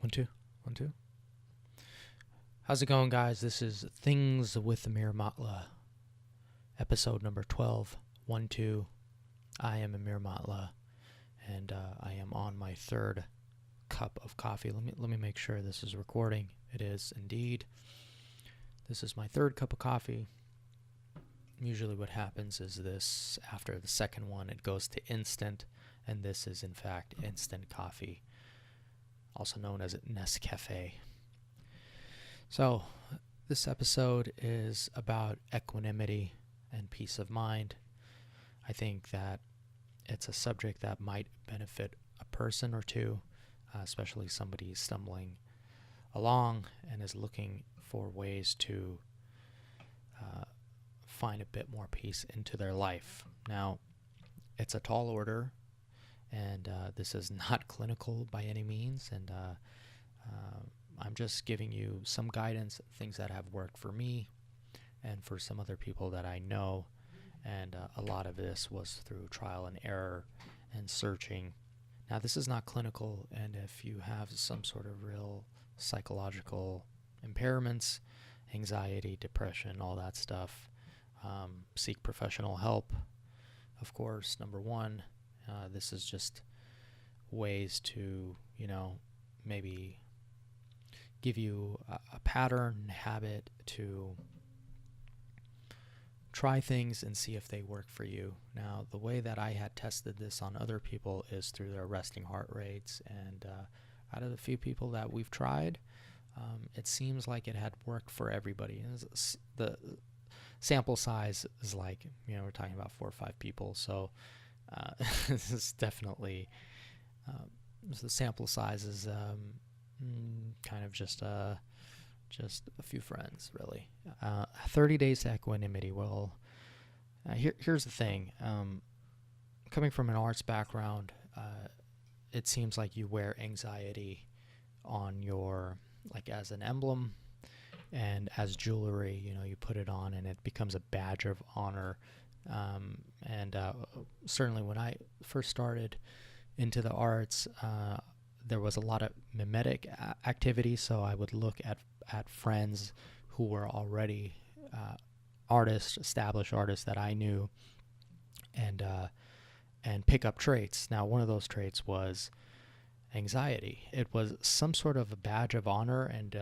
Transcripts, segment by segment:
One, two, one, two. How's it going, guys? This is Things with Amir Motlagh, episode number 12, 1, 2. I am Amir Motlagh, and I am on my third cup of coffee. Let me make sure this is recording. It is indeed. This is my third cup of coffee. Usually what happens is this, after the second one, it goes to instant, and this is, in fact, instant coffee, also known as Nescafe. So, this episode is about equanimity and peace of mind. I think that it's a subject that might benefit a person or two, especially somebody stumbling along and is looking for ways to find a bit more peace into their life. Now, it's a tall order, and this is not clinical by any means, and I'm just giving you some guidance, things that have worked for me and for some other people that I know, and a lot of this was through trial and error and searching. Now, this is not clinical, and if you have some sort of real psychological impairments, anxiety, depression, all that stuff, seek professional help, of course, number one. This is just ways to, maybe give you a pattern, habit to try things and see if they work for you. Now, the way that I had tested this on other people is through their resting heart rates, and out of the few people that we've tried, it seems like it had worked for everybody. And the sample size is like, we're talking about 4 or 5 people, so this is definitely, the sample size is kind of just a few friends, really. 30 days to equanimity. Well, here's the thing. Coming from an arts background, it seems like you wear anxiety on your, like, as an emblem and as jewelry. You put it on and it becomes a badge of honor. And certainly when I first started into the arts, there was a lot of mimetic activity, so I would look at friends who were already artists, established artists that I knew, and pick up traits. Now, one of those traits was anxiety. It was some sort of a badge of honor, and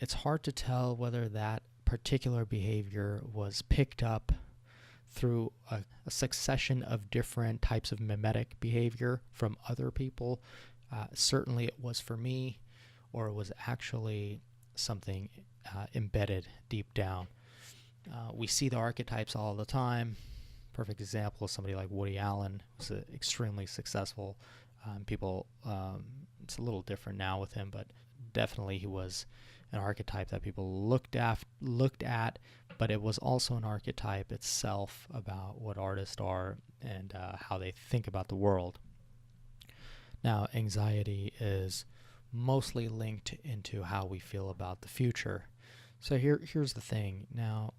it's hard to tell whether that particular behavior was picked up through a succession of different types of mimetic behavior from other people. Certainly it was for me, or it was actually something embedded deep down. We see the archetypes all the time. Perfect example is somebody like Woody Allen, who's extremely successful. People, it's a little different now with him, but definitely he was an archetype that people looked at, but it was also an archetype itself about what artists are and how they think about the world. Now, anxiety is mostly linked into how we feel about the future. So here's the thing. Now,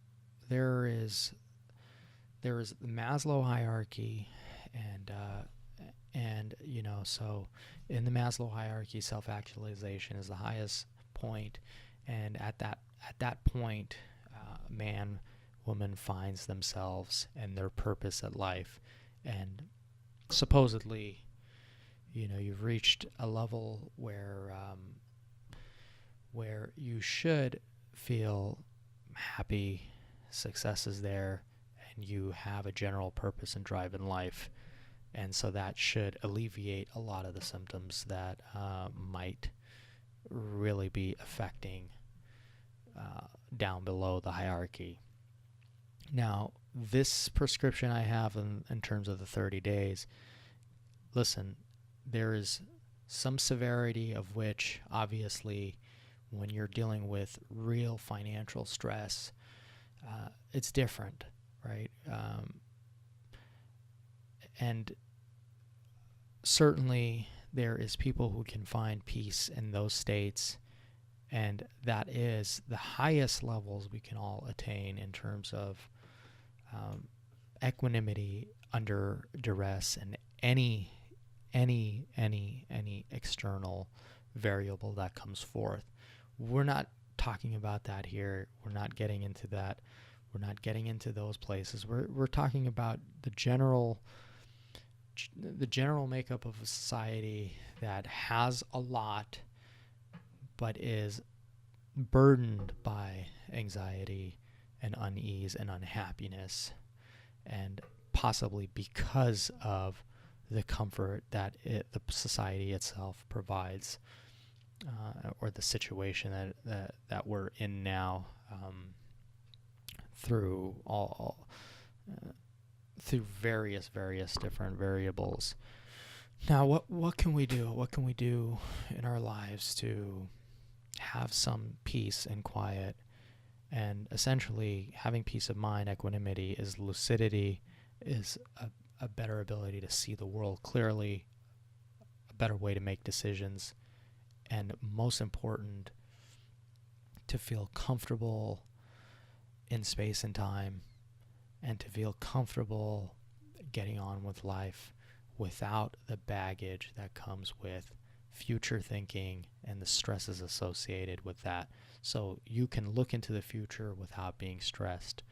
there is the Maslow hierarchy, and so in the Maslow hierarchy, self-actualization is the highest point, and at that point, man, woman finds themselves and their purpose at life, and supposedly, you've reached a level where you should feel happy, success is there, and you have a general purpose and drive in life. And so that should alleviate a lot of the symptoms that might really be affecting down below the hierarchy. Now, this prescription I have in terms of the 30 days, listen, there is some severity of which, obviously, when you're dealing with real financial stress, it's different, right? And certainly there is people who can find peace in those states, and that is the highest levels we can all attain in terms of equanimity under duress and any external variable that comes forth. We're not talking about that here. We're not getting into that. We're not getting into those places. We're talking about the general makeup of a society that has a lot but is burdened by anxiety and unease and unhappiness, and possibly because of the comfort that the society itself provides, or the situation that we're in now, through through various different variables. Now, what can we do? What can we do in our lives to have some peace and quiet? And essentially, having peace of mind, equanimity, is lucidity, is a better ability to see the world clearly, a better way to make decisions, and most important, to feel comfortable in space and time, and to feel comfortable getting on with life without the baggage that comes with future thinking and the stresses associated with that. So you can look into the future without being stressed.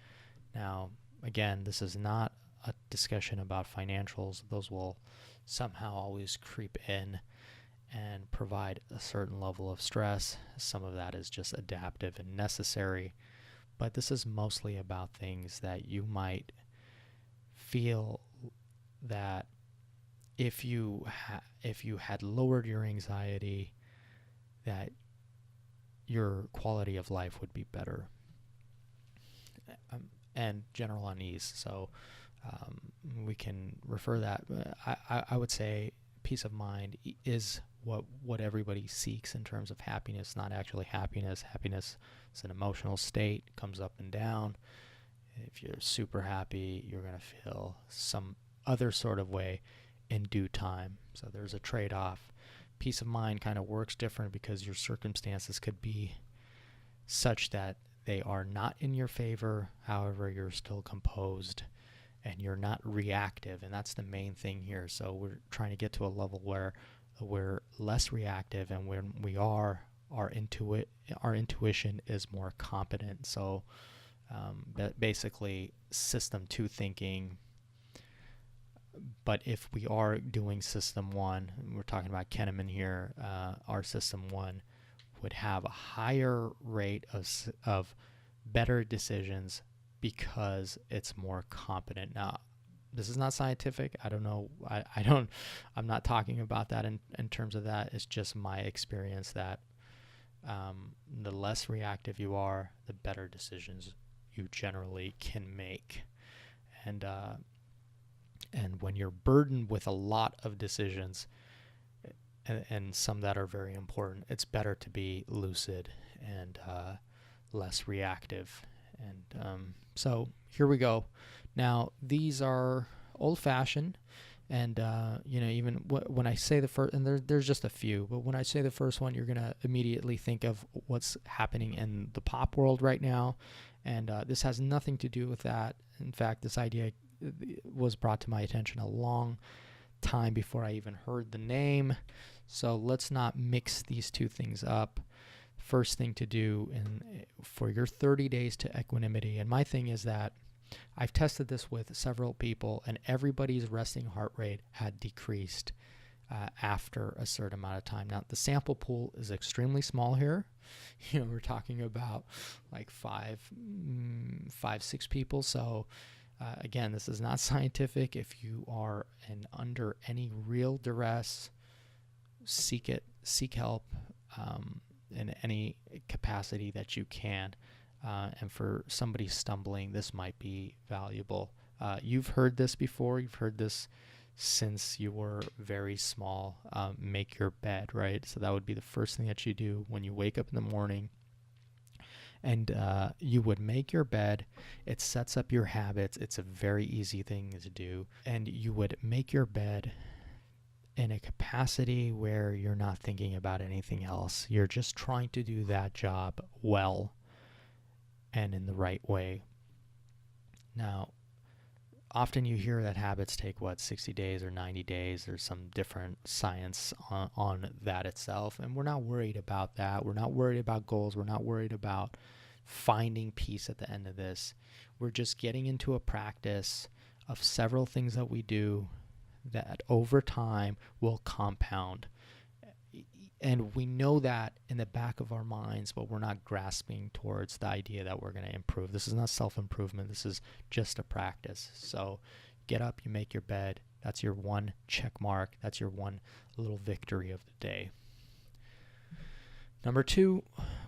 Now, again, this is not a discussion about financials. Those will somehow always creep in and provide a certain level of stress. Some of that is just adaptive and necessary. But this is mostly about things that you might feel that if you had lowered your anxiety, that your quality of life would be better, and general unease. So we can refer that. I would say peace of mind is what everybody seeks in terms of happiness. Not actually happiness. Happiness is an emotional state, comes up and down. If you're super happy, you're going to feel some other sort of way in due time. So there's a trade-off. Peace of mind kind of works different because your circumstances could be such that they are not in your favor. However, you're still composed and you're not reactive, and that's the main thing here. So we're trying to get to a level where we're less reactive, and when we are, our intuition is more competent. So basically system 2 thinking. But if we are doing system 1, we're talking about Kahneman here, our system 1 would have a higher rate of better decisions because it's more competent. Now, this is not scientific. I don't know. I'm not talking about that in terms of that. It's just my experience that the less reactive you are, the better decisions you generally can make. And when you're burdened with a lot of decisions, and some that are very important, it's better to be lucid and less reactive. And so here we go. Now, these are old-fashioned, and even when I say the first, and there's just a few, but when I say the first one, you're going to immediately think of what's happening in the pop world right now, and this has nothing to do with that. In fact, this idea was brought to my attention a long time before I even heard the name, so let's not mix these two things up. First thing to do for your 30 days to equanimity, and my thing is that I've tested this with several people, and everybody's resting heart rate had decreased after a certain amount of time. Now, the sample pool is extremely small here. We're talking about like 6 people. So again, this is not scientific. If you are under any real duress, seek help in any capacity that you can. And for somebody stumbling, this might be valuable. You've heard this before. You've heard this since you were very small. Make your bed, right? So that would be the first thing that you do when you wake up in the morning. And you would make your bed. It sets up your habits. It's a very easy thing to do. And you would make your bed in a capacity where you're not thinking about anything else. You're just trying to do that job well and in the right way. Now, often you hear that habits take 60 days or 90 days. There's some different science on that itself, and we're not worried about that. We're not worried about goals. We're not worried about finding peace at the end of this. We're just getting into a practice of several things that we do that over time will compound. And we know that in the back of our minds, but we're not grasping towards the idea that we're going to improve. This is not self-improvement. This is just a practice. So get up, you make your bed. That's your one check mark. That's your one little victory of the day. Number 2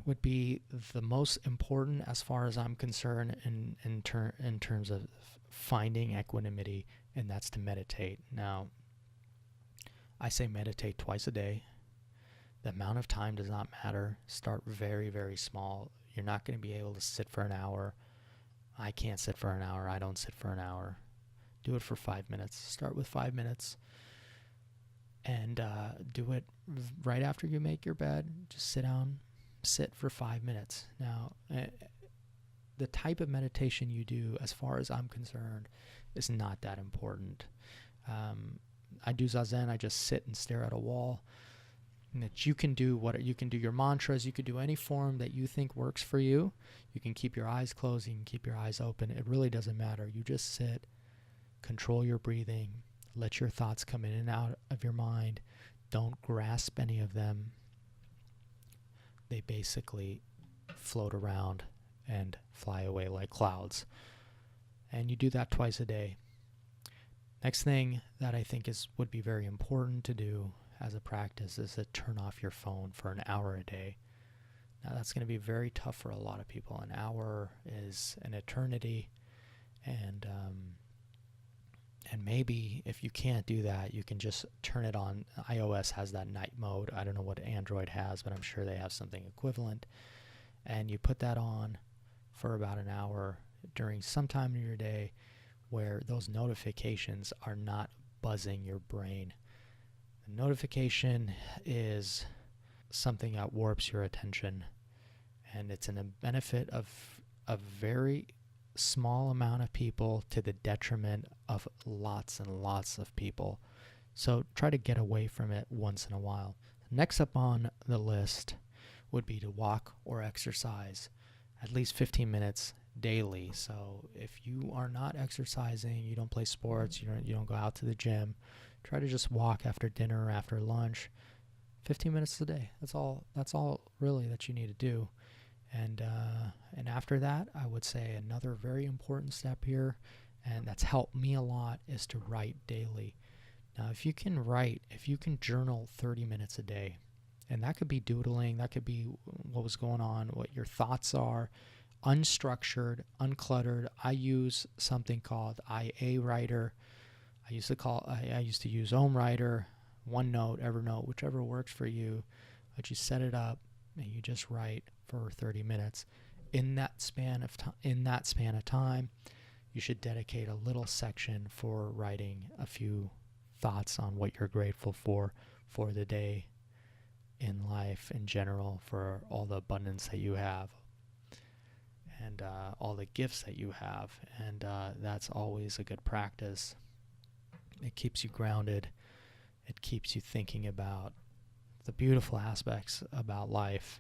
would be the most important as far as I'm concerned in terms of finding equanimity, and that's to meditate. Now, I say meditate twice a day. The amount of time does not matter. Start very, very small. You're not going to be able to sit for an hour. I can't sit for an hour. I don't sit for an hour. Do it for 5 minutes. Start with 5 minutes. And do it right after you make your bed. Just sit down, sit for 5 minutes. Now, the type of meditation you do, as far as I'm concerned, is not that important. I do Zazen. I just sit and stare at a wall. And that you can do your mantras. You could do any form that you think works for you. You can keep your eyes closed. You can keep your eyes open. It really doesn't matter. You just sit, control your breathing, let your thoughts come in and out of your mind. Don't grasp any of them. They basically float around and fly away like clouds. And you do that twice a day. Next thing that I think would be very important to do as a practice is to turn off your phone for an hour a day. Now that's going to be very tough for a lot of people. An hour is an eternity, and maybe if you can't do that, you can just turn it on. iOS has that night mode. I don't know what Android has, but I'm sure they have something equivalent. And you put that on for about an hour during some time in your day where those notifications are not buzzing your brain. The notification is something that warps your attention, and it's a benefit of a very small amount of people to the detriment of lots and lots of people. So try to get away from it once in a while. Next up on the list would be to walk or exercise at least 15 minutes daily. So if you are not exercising, you don't play sports, you don't go out to the gym, try to just walk after dinner or after lunch. 15 minutes a day. That's all really that you need to do. And after that, I would say another very important step here, and that's helped me a lot, is to write daily. Now, if you can journal 30 minutes a day, and that could be doodling, that could be what was going on, what your thoughts are, unstructured, uncluttered. I use something called IA Writer. I used to use OhmWriter, OneNote, Evernote, whichever works for you. But you set it up and you just write for 30 minutes. In that span of time, you should dedicate a little section for writing a few thoughts on what you're grateful for the day, in life in general, for all the abundance that you have, and all the gifts that you have. And that's always a good practice. It keeps you grounded. It keeps you thinking about the beautiful aspects about life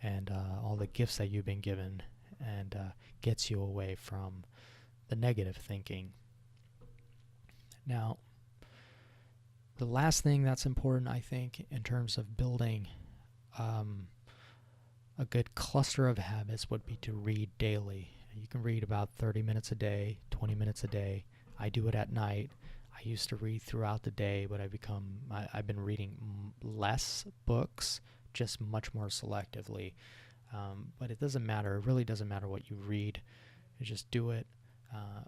and all the gifts that you've been given, and gets you away from the negative thinking. Now, the last thing that's important, I think, in terms of building a good cluster of habits would be to read daily. You can read about 30 minutes a day, 20 minutes a day. I do it at night. I used to read throughout the day, but I've been reading less books, just much more selectively. But it doesn't matter. It really doesn't matter what you read. You just do it.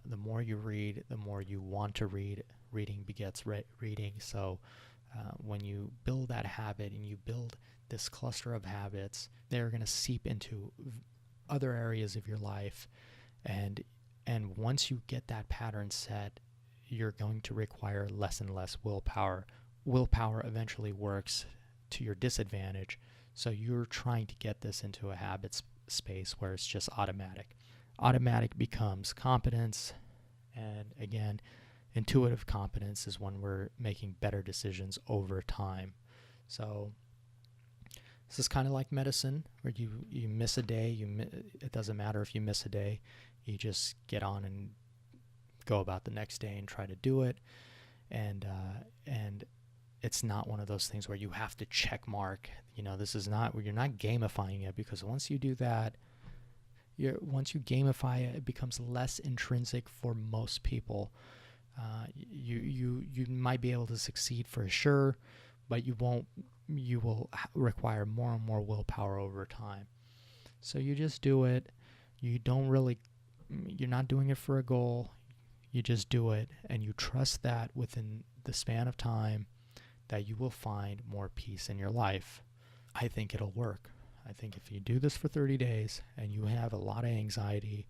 The more you read, the more you want to read. Reading begets reading. So when you build that habit and you build this cluster of habits, they're going to seep into other areas of your life. And once you get that pattern set, you're going to require less and less willpower. Willpower eventually works to your disadvantage. So you're trying to get this into a habit space where it's just automatic. Automatic becomes competence, And again, intuitive competence is when we're making better decisions over time. So this is kind of like medicine, where you miss a day. It doesn't matter if you miss a day. You just get on and go about the next day and try to do it. And it's not one of those things where you have to check mark. This is not where you're not gamifying it, because once you do that, once you gamify it, it becomes less intrinsic for most people. You might be able to succeed for sure, but you will require more and more willpower over time. So you just do it. You're not doing it for a goal. You just do it, and you trust that within the span of time that you will find more peace in your life. I think it'll work. I think if you do this for 30 days and you have a lot of anxiety,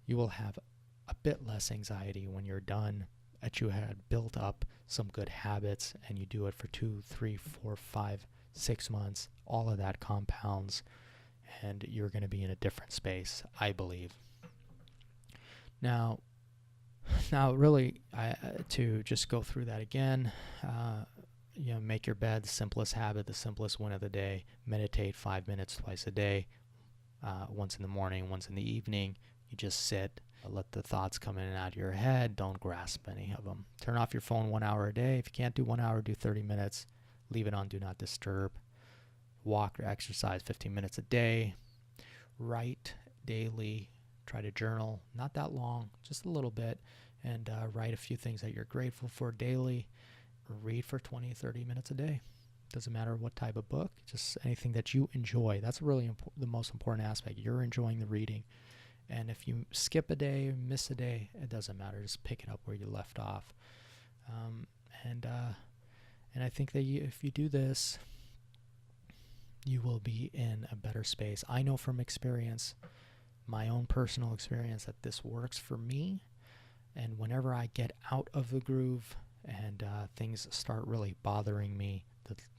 you will have a bit less anxiety when you're done, that you had built up some good habits, and you do it for 2, 3, 4, 5, 6 months. All of that compounds, and you're going to be in a different space, I believe. Now really, to just go through that again, make your bed, the simplest habit, the simplest win of the day. Meditate 5 minutes twice a day, once in the morning, once in the evening. You just sit, let the thoughts come in and out of your head. Don't grasp any of them. Turn off your phone 1 hour a day. If you can't do 1 hour, do 30 minutes. Leave it on Do Not Disturb. Walk or exercise 15 minutes a day. Write daily. Try to journal, not that long, just a little bit, and write a few things that you're grateful for daily. Read for 20, 30 minutes a day. Doesn't matter what type of book, just anything that you enjoy. That's really the most important aspect. You're enjoying the reading. And if you skip a day, miss a day, it doesn't matter. Just pick it up where you left off. And I think that if you do this, you will be in a better space. I know from experience, my own personal experience, that this works for me. And whenever I get out of the groove and things start really bothering me,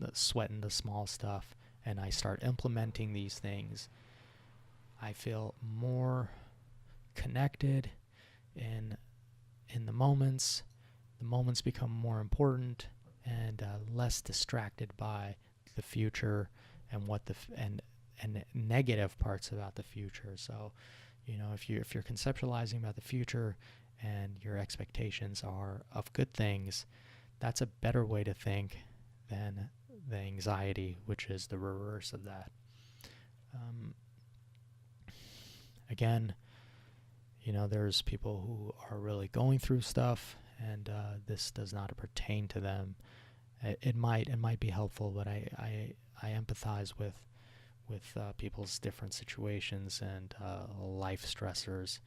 the sweating the small stuff, and I start implementing these things, I feel more connected in the moments. The moments become more important, and less distracted by the future and and negative parts about the future. So, if you're conceptualizing about the future and your expectations are of good things, that's a better way to think than the anxiety, which is the reverse of that. Again, there's people who are really going through stuff, and this does not pertain to them. It might be helpful, but I empathize with people's different situations and life stressors.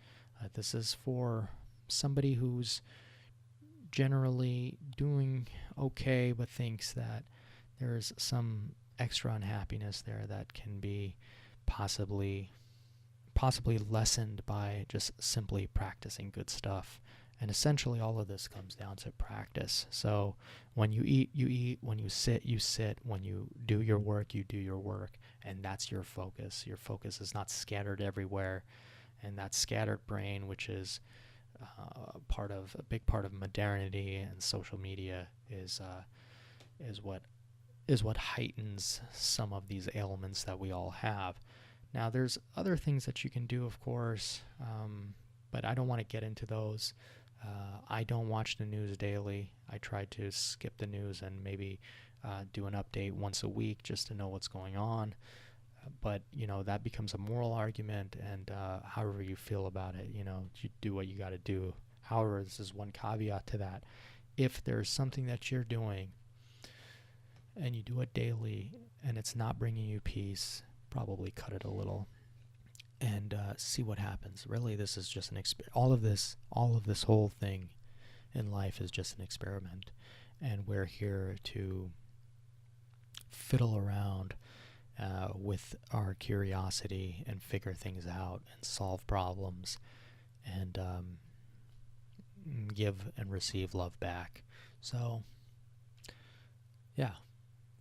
This is for somebody who's generally doing okay, but thinks that there's some extra unhappiness there that can be possibly lessened by just simply practicing good stuff. And essentially all of this comes down to practice. So when you eat, you eat. When you sit, you sit. When you do your work, you do your work. And that's your focus. Your focus is not scattered everywhere. And that scattered brain, which is a big part of modernity and social media, is what heightens some of these ailments that we all have. Now, there's other things that you can do, of course, but I don't want to get into those. I don't watch the news daily. I try to skip the news and maybe do an update once a week just to know what's going on. But, that becomes a moral argument, and however you feel about it, you do what you got to do. However, this is one caveat to that. If there's something that you're doing and you do it daily and it's not bringing you peace, probably cut it a little and see what happens. Really, this is just all of this whole thing in life is just an experiment, and we're here to fiddle around with our curiosity and figure things out and solve problems and give and receive love back. So, yeah,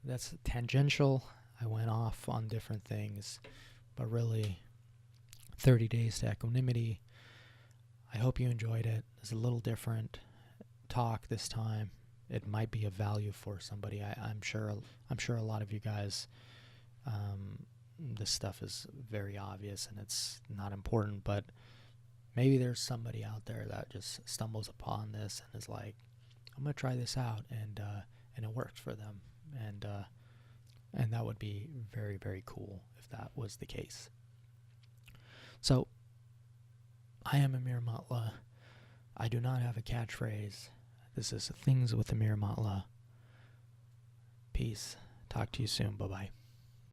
that's tangential. I went off on different things, but really 30 days to equanimity. I hope you enjoyed it. It's a little different talk this time. It might be of value for somebody. I'm sure a lot of you guys, this stuff is very obvious and it's not important, but maybe there's somebody out there that just stumbles upon this and is like, I'm gonna try this out, and it works for them, and that would be very, very cool if that was the case. So, I am Amir Motlagh. I do not have a catchphrase. This is Things with Amir Motlagh. Peace. Talk to you soon. Bye-bye.